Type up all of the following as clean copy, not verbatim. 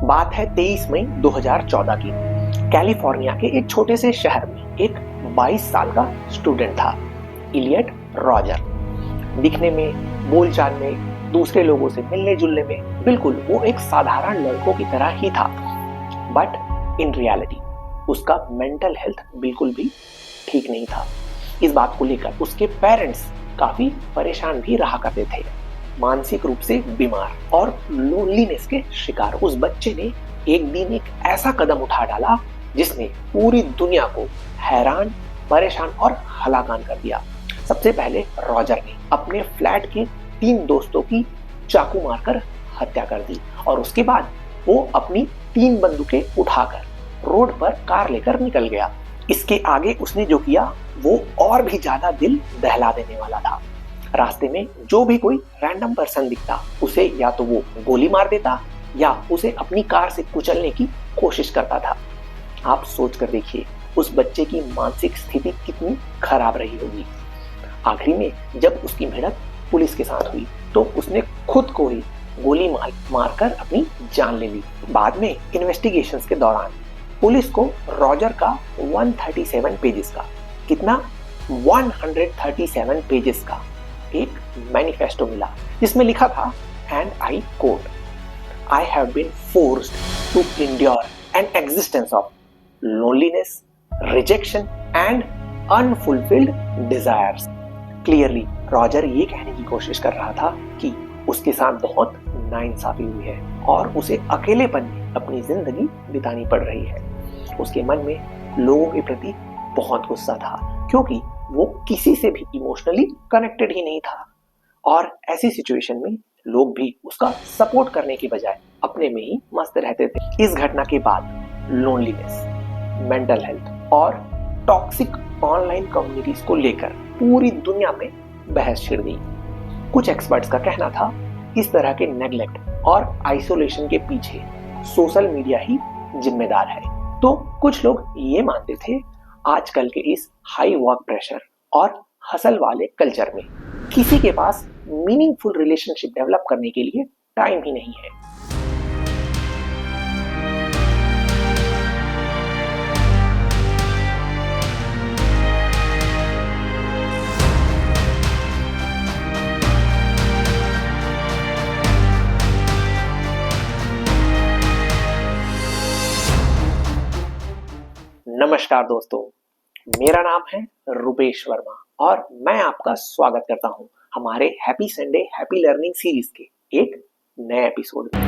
बात है 23 मई 2014 की। कैलिफोर्निया के एक छोटे से शहर में एक 22 साल का स्टूडेंट था, इलियट रॉजर। दिखने में, बोलचाल में, दूसरे लोगों से मिलने जुलने में बिल्कुल वो एक साधारण लड़कों की तरह ही था। बट इन रियलिटी उसका मेंटल हेल्थ बिल्कुल भी ठीक नहीं था। इस बात को लेकर उसके पेरेंट्स काफी परेशान भी रहा करते थे। मानसिक रूप से बीमार और लोनलीनेस के शिकार उस बच्चे ने एक दिन एक ऐसा कदम उठा डाला जिसने पूरी दुनिया को हैरान, परेशान और हलाकान कर दिया। सबसे पहले रॉजर ने अपने फ्लैट के 3 दोस्तों की चाकू मारकर हत्या कर दी और उसके बाद वो अपनी 3 बंदूकें उठाकर रोड पर कार लेकर निकल गया। इसके आगे उसने जो किया वो और भी ज्यादा दिल दहला देने वाला था। रास्ते में जो भी कोई रैंडम पर्सन दिखता उसे या तो वो गोली मार देता या उसे अपनी कार से कुचलने की कोशिश करता था। आप सोच कर देखिए उस बच्चे की मानसिक स्थिति कितनी खराब रही होगी। आखिरी में जब उसकी भिड़ंत पुलिस के साथ हुई तो उसने खुद को ही गोली मारकर अपनी जान ले ली। बाद में इन्वेस्टिगेशंस के दौरान पुलिस को रॉजर का 137 पेजेस का, कितना 137 पेजेस का एक मैनिफेस्टो मिला जिसमें लिखा था, and I quote, I have been forced to endure an existence of loneliness, rejection and unfulfilled desires. Clearly Roger ये कहने की कोशिश कर रहा था कि उसके साथ बहुत नाइंसाफी हुई है और उसे अकेलेपन में अपनी जिंदगी बितानी पड़ रही है। उसके मन में लोगों के प्रति बहुत गुस्सा था क्योंकि वो किसी से भी इमोशनली कनेक्टेड ही नहीं था और ऐसी सिचुएशन में लोग भी उसका सपोर्ट करने की बजाय अपने में ही मस्त रहते थे। इस घटना के बाद लोनलीनेस, मेंटल हेल्थ और टॉक्सिक ऑनलाइन कम्युनिटीज को लेकर पूरी दुनिया में बहस छिड़ गई। कुछ एक्सपर्ट्स का कहना था इस तरह के नेग्लेक्ट और आइसोलेशन के पीछे सोशल मीडिया ही जिम्मेदार है। तो कुछ लोग ये मानते थे आजकल के इस हाई वर्क प्रेशर और हसल वाले कल्चर में किसी के पास मीनिंगफुल रिलेशनशिप डेवलप करने के लिए टाइम ही नहीं है। नमस्कार दोस्तों, मेरा नाम है रुपेश वर्मा और मैं आपका स्वागत करता हूं हमारे happy Sunday happy learning series के एक नए एपिसोड में।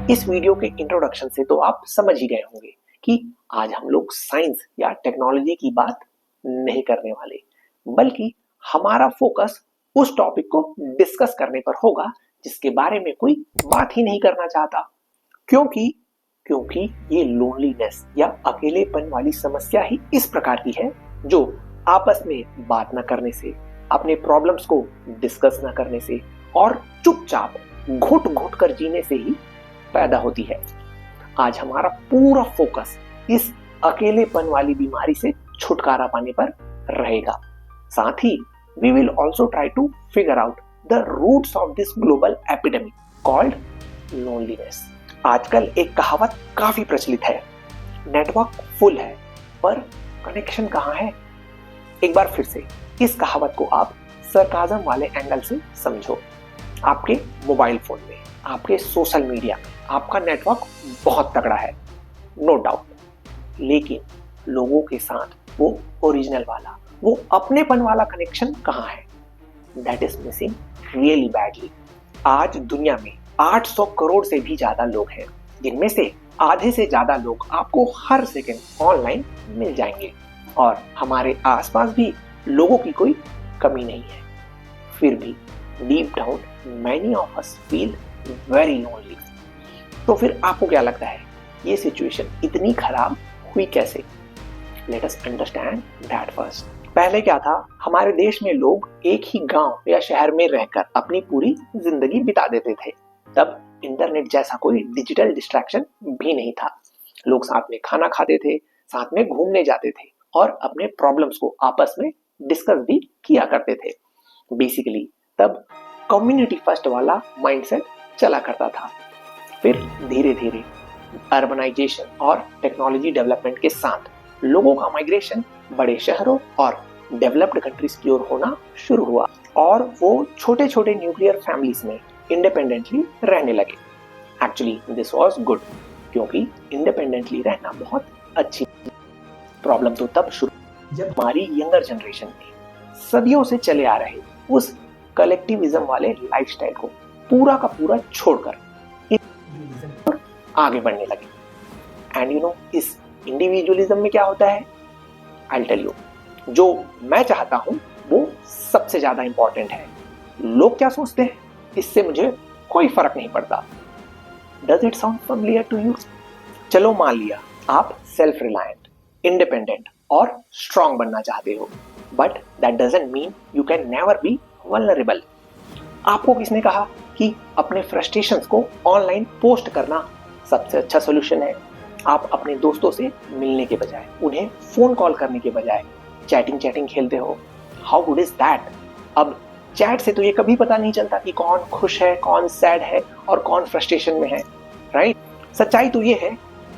इस वीडियो के इंट्रोडक्शन से तो आप समझ ही गए होंगे कि आज हम लोग साइंस या टेक्नोलॉजी की बात नहीं करने वाले, बल्कि हमारा फोकस उस टॉपिक को डिस्कस करने पर होगा जिसके बारे में कोई बात ही नहीं करना चाहता। क्योंकि ये लोनलीनेस या अकेलेपन वाली समस्या ही इस प्रकार की है जो आपस में बात न करने से, अपने प्रॉब्लम्स को डिस्कस न करने से और चुपचाप घुट घुट कर जीने से ही पैदा होती है। आज हमारा पूरा फोकस इस अकेलेपन वाली बीमारी से छुटकारा पाने पर रहेगा। साथ ही we will also try to figure out the roots of this global epidemic called loneliness. आजकल एक कहावत काफी प्रचलित है, नेटवर्क फुल है पर कनेक्शन कहाँ है। एक बार फिर से इस कहावत को आप सरकाज़म वाले एंगल से समझो। आपके मोबाइल फोन में, आपके सोशल मीडिया में आपका नेटवर्क बहुत तगड़ा है, नो डाउट, लेकिन लोगों के साथ वो ओरिजिनल वाला, वो अपनेपन वाला कनेक्शन कहाँ है? That is missing really badly. आज दुनिया में 800 करोड़ से भी ज्यादा लोग हैं, जिनमें से आधे से ज्यादा लोग आपको हर सेकंड ऑनलाइन मिल जाएंगे और हमारे आसपास भी लोगों की कोई कमी नहीं है। फिर भी deep down many of us feel very lonely. तो फिर आपको क्या लगता है ये सिचुएशन इतनी खराब हुई कैसे? Let us understand that first. पहले क्या था, हमारे देश में लोग एक ही गांव या शहर में रहकर अपनी पूरी जिंदगी बिता देते थे। तब इंटरनेट जैसा कोई डिजिटल डिस्ट्रैक्शन भी नहीं था। लोग साथ में खाना खाते थे, साथ में घूमने जाते थे और अपने प्रॉब्लम्स को आपस में डिस्कस भी किया करते थे। बेसिकली तब कम्युनिटी फर्स्ट वाला माइंडसेट चला करता था। फिर धीरे धीरे अर्बनाइजेशन और टेक्नोलॉजी डेवलपमेंट के साथ लोगों का माइग्रेशन बड़े शहरों और डेवलप्ड कंट्रीज की ओर होना शुरू हुआ और वो छोटे छोटे न्यूक्लियर फैमिलीज में इंडिपेंडेंटली रहने लगे। एक्चुअली दिस वाज गुड, क्योंकि इंडिपेंडेंटली रहना बहुत अच्छी। प्रॉब्लम तो तब शुरू जब हमारी यंगर जनरेशन ने सदियों से चले आ रहे उस कलेक्टिविज्म वाले लाइफस्टाइल को पूरा का पूरा छोड़कर इंडिविजुअलिज्म पर आगे बढ़ने लगे। एंड यू नो इस इंडिविजुअलिज्म में क्या होता है, आई टेल यू। जो मैं चाहता हूं वो सबसे ज्यादा इंपॉर्टेंट है। लोग क्या सोचते हैं इससे मुझे कोई फर्क नहीं पड़ता। Does it sound familiar to you? चलो मान लिया आप सेल्फ रिलायंट, इंडिपेंडेंट और स्ट्रांग बनना चाहते हो, but that doesn't mean you can never be vulnerable. आपको किसने कहा कि अपने फ्रस्ट्रेशंस को ऑनलाइन पोस्ट करना सबसे अच्छा सोल्यूशन है? आप अपने दोस्तों से मिलने के बजाय, उन्हें फोन कॉल करने के बजाय चैटिंग खेलते हो। How good is that? अब चैट से तो ये कभी पता नहीं चलता कि कौन खुश है, कौन सैड है और कौन फ्रस्ट्रेशन में है, राइट? सच्चाई तो ये है,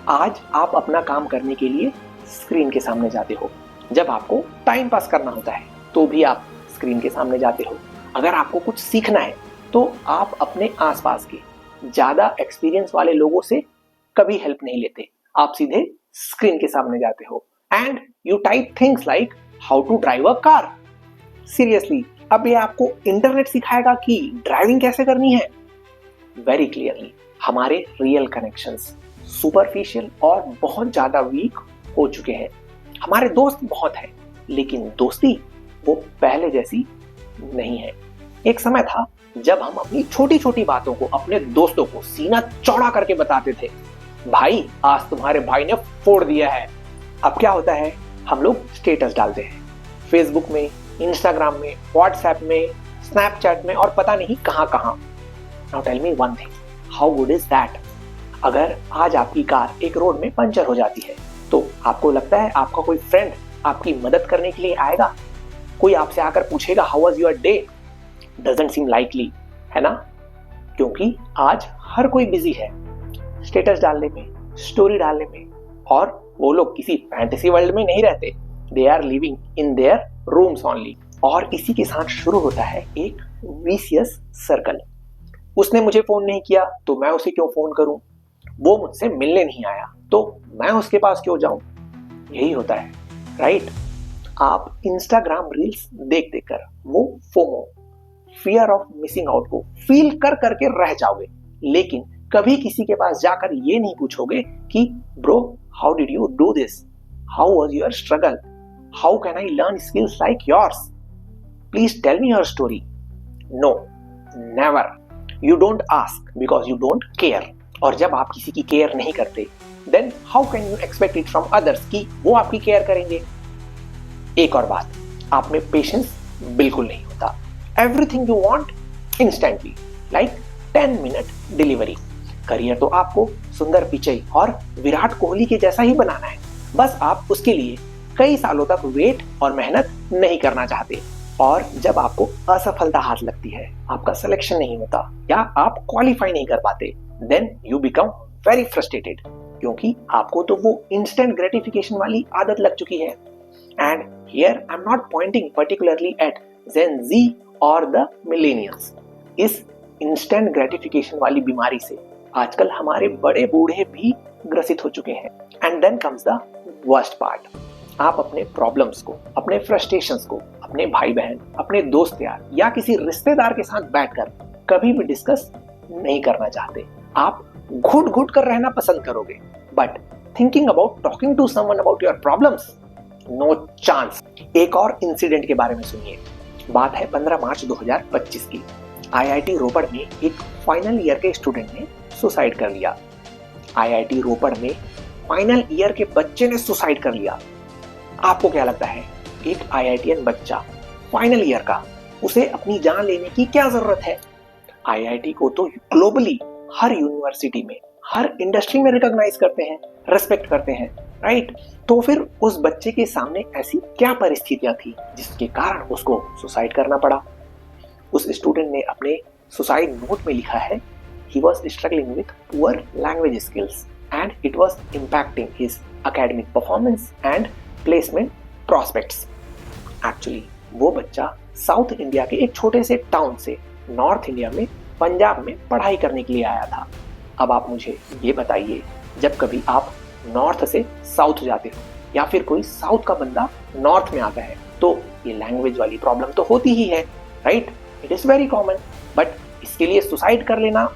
आज आप अपना काम करने के लिए स्क्रीन के सामने जाते हो। जब आपको टाइम पास करना होता है तो भी आप स्क्रीन के सामने जाते हो। अगर आपको कुछ सीखना है तो आप अपने आसपास के ज्यादा एक्सपीरियंस वाले लोगों से कभी हेल्प नहीं लेते, आप सीधे स्क्रीन के सामने जाते हो and you type things like how to drive a car. Seriously, अब ये आपको इंटरनेट सिखाएगा कि ड्राइविंग कैसे करनी है? वेरी क्लियरली हमारे रियल कनेक्शंस सुपरफिशियल और बहुत ज्यादा वीक हो चुके हैं। हमारे दोस्त बहुत हैं, लेकिन दोस्ती वो पहले जैसी नहीं है। एक समय था जब हम अपनी छोटी छोटी बातों को अपने दोस्तों को सीना चौड़ा करके बताते थे, भाई आज तुम्हारे भाई ने फोड़ दिया है। अब क्या होता है, हम लोग स्टेटस डालते हैं फेसबुक में, इंस्टाग्राम में, व्हाट्सएप में, स्नैपचैट में और पता नहीं कहां कहां। Now tell me one thing, how good is that? अगर आज आपकी कार एक रोड में पंचर हो जाती है तो आपको लगता है आपका कोई फ्रेंड आपकी मदद करने के लिए आएगा? कोई आपसे आकर पूछेगा how was your day? Doesn't seam likely, है ना? क्योंकि आज हर कोई बिजी है स्टेटस डालने में, स्टोरी डालने में, और वो लोग किसी फैंटेसी वर्ल्ड में नहीं रहते। They are living in their rooms only. और इसी के साथ शुरू होता है एक विशियस सर्कल। उसने मुझे फोन नहीं किया तो मैं उसे क्यों फोन करूं? वो मुझसे मिलने नहीं आया तो मैं उसके पास क्यों जाऊं? यही होता है, राइट? आप इंस्टाग्राम रील्स देख देख कर वो FOMO, fear of missing out को फील कर करके रह जाओगे, लेकिन कभी किसी के पास जाकर ये नहीं पूछोगे कि bro how did you do this, how was your struggle, how can I learn skills like yours, please tell me your story. No, never. You don't ask because you don't care. और जब आप किसी की care नहीं करते, then how can you expect it from others कि वो आपकी केयर करेंगे? एक और बात, आप में पेशेंस बिल्कुल नहीं होता। Everything you want instantly, like 10 minute delivery. Career तो आपको सुंदर पिचई और विराट कोहली के जैसा ही बनाना है, बस आप उसके लिए कई सालों तक वेट और मेहनत नहीं करना चाहते। और जब आपको असफलता हाथ लगती है, आपका सिलेक्शन नहीं होता या आप क्वालिफाई नहीं कर पाते, then you become very frustrated, क्योंकि आपको तो वो इंस्टेंट ग्रेटिफिकेशन वाली आदत लग चुकी है। And here I am not pointing particularly at Gen Z और द मिलेनियल्स। इस इंस्टेंट ग्रेटिफिकेशन वाली बीमारी से आजकल हमारे बड़े बूढ़े भी ग्रसित हो चुके हैं। And then comes the worst part, आप अपने प्रॉब्लम्स को, अपने फ्रस्ट्रेशंस को अपने भाई बहन, अपने दोस्त यार या किसी रिश्तेदार के साथ बैठकर कभी भी डिस्कस नहीं करना चाहते। आप घुट घुट कर रहना पसंद करोगे, but thinking about talking to someone about your problems, no chance. एक और इंसिडेंट के बारे में सुनिए। बात है 15 मार्च 2025 की। आईआईटी रोपड़ में एक फाइनल ईयर के स्टूडेंट ने सुसाइड कर लिया। आईआईटी रोपड़ में फाइनल ईयर के बच्चे ने सुसाइड कर लिया। आपको क्या लगता है, एक आईआईटीएन बच्चा फाइनल ईयर का, उसे अपनी जान लेने की क्या जरूरत है? आईआईटी को तो ग्लोबली हर यूनिवर्सिटी में, हर इंडस्ट्री में रिकॉग्नाइज करते हैं, रेस्पेक्ट करते हैं, राइट? तो फिर उस बच्चे के सामने ऐसी क्या परिस्थितियां थी जिसके कारण उसको सुसाइड करना पड़ा? उस स्टूडेंट ने अपने सुसाइड नोट में लिखा है, he was struggling with poor language skills and it was impacting his academic performance and placement prospects. Actually, वो बच्चा साउथ इंडिया के एक छोटे से टाउन से नॉर्थ इंडिया में पंजाब में पढ़ाई करने के लिए आया था। अब आप मुझे ये बताइए, जब कभी आप नॉर्थ से साउथ जाते हो या फिर कोई साउथ का बंदा नॉर्थ में आता है तो ये लैंग्वेज वाली प्रॉब्लम तो होती ही है, right? It is very common. But इसके लिए सुसाइड कर लेना,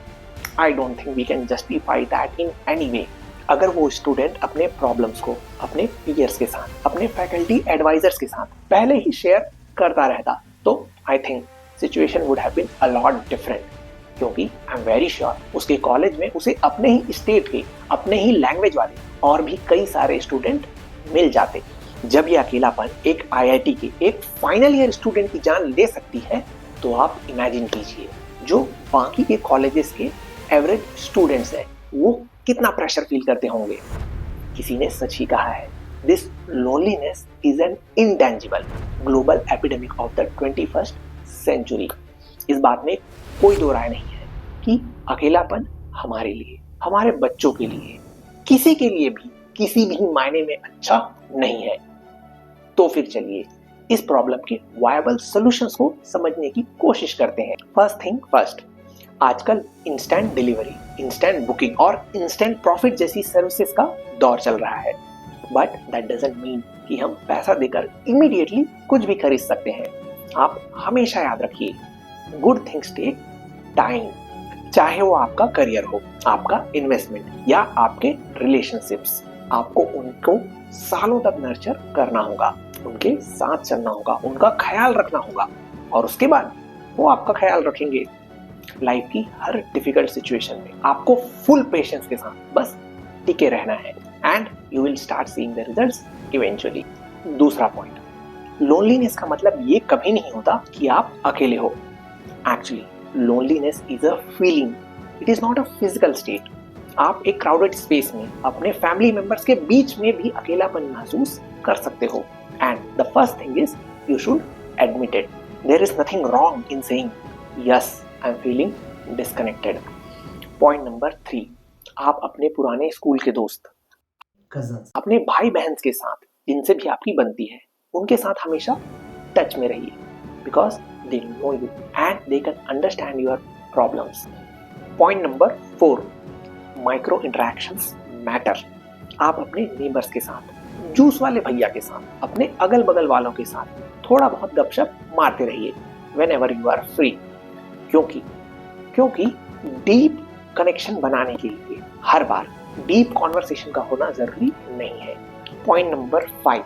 I don't think we can justify that in any way. अगर वो स्टूडेंट अपने प्रॉब्लम्स को अपने पीयर्स के साथ, अपने फैकल्टी एडवाइजर्स के साथ पहले ही शेयर करता रहता तो I think situation would have been a lot different, क्योंकि आई एम वेरी श्योर उसके कॉलेज में उसे अपने ही स्टेट के, अपने ही लैंग्वेज वाले और भी कई सारे स्टूडेंट मिल जाते। जब ये अकेलापन एक आईआईटी के एक फाइनल ईयर स्टूडेंट की जान ले सकती है तो आप इमेजिन कीजिए जो बाकी के कॉलेजेस के एवरेज स्टूडेंट्स हैं वो कितना प्रेशर फील करते होंगे। किसी ने सच ही कहा है, this loneliness is an intangible global epidemic of the 21st century. इस बात में कोई दो राय नहीं है कि अकेलापन हमारे लिए, हमारे बच्चों के लिए, किसी के लिए भी किसी भी मायने में अच्छा नहीं है। तो फिर चलिए इस प्रॉब्लम के वायबल सॉल्यूशंस को समझने की कोशिश करते हैं। फर्स्ट थिंग फर्स्ट, आजकल इंस्टेंट डिलीवरी, इंस्टेंट बुकिंग और इंस्टेंट प्रॉफिट जैसी सर्विसेज का दौर चल रहा है। बट दैट डजंट मीन कि हम पैसा देकर इमीडिएटली कुछ भी खरीद सकते हैं। आप हमेशा याद रखिए, गुड थिंग्स टेक टाइम। चाहे वो आपका करियर हो, आपका इन्वेस्टमेंट या आपके रिलेशनशिप्स, आपको उनको सालों तक नर्चर करना होगा, उनके साथ चलना होगा, उनका ख्याल रखना होगा और उसके बाद वो आपका ख्याल रखेंगे। लाइफ की हर डिफिकल्ट सिचुएशन में आपको फुल पेशेंस के साथ बस टिके रहना है and you will start seeing the results eventually. दूसरा पॉइंट, लोनलीनेस का मतलब ये कभी नहीं होता कि आप अकेले हो। Actually loneliness is a feeling, it is not a physical state. आप एक क्राउडेड स्पेस में अपने फैमिली मेंबर्स के बीच में भी अकेलापन महसूस कर सकते हो and the first thing is you should admit it. There is nothing wrong in saying yes I am feeling disconnected. Point number 3, आप अपने पुराने स्कूल के दोस्त, कजन्स, अपने भाई बहन के साथ जिनसे भी आपकी बनती है उनके साथ हमेशा टच में रहिए because they know you and they can understand your problems. Point number 4, micro interactions matter. आप अपने नेबर्स के साथ, जूस वाले भैया के साथ, अपने अगल बगल वालों के साथ थोड़ा बहुत गपशप मारते रहिए व्हेनेवर यू आर फ्री, क्योंकि डीप कनेक्शन बनाने के लिए हर बार डीप कॉन्वर्सेशन का होना जरूरी नहीं है। Point number 5,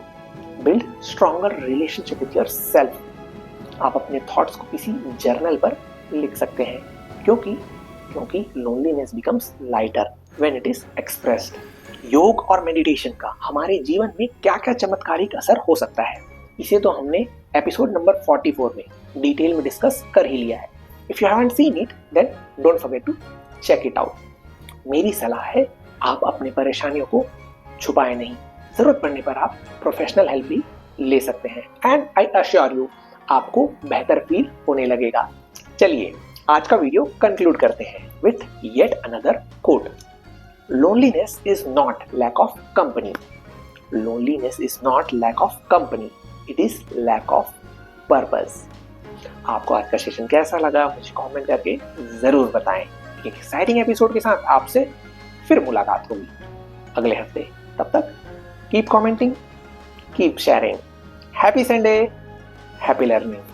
build stronger relationship with yourself. आप अपने थॉट्स को किसी जर्नल पर लिख सकते हैं क्योंकि loneliness becomes lighter when it is expressed. योग और मेडिटेशन का हमारे जीवन में क्या क्या चमत्कारिक असर हो सकता है, इसे तो हमने एपिसोड नंबर 44 में डिटेल में डिस्कस कर ही लिया है। If you haven't seen it then don't forget to check it out. मेरी सलाह है, आप अपनी परेशानियों को छुपाए नहीं, जरूरत पड़ने पर आप प्रोफेशनल हेल्प भी ले सकते हैं एंड आई अश्योर यू आपको बेहतर फील होने लगेगा। चलिए आज का वीडियो कंक्लूड करते हैं with yet another quote. Loneliness is not lack of company. Loneliness is not lack of company. It is lack of purpose. आपको आज का सेशन कैसा लगा मुझे कमेंट करके जरूर बताएं। एक एक्साइटिंग एपिसोड के साथ आपसे फिर मुलाकात होगी अगले हफ्ते। तब तक keep commenting, keep sharing. Happy Sunday, happy learning.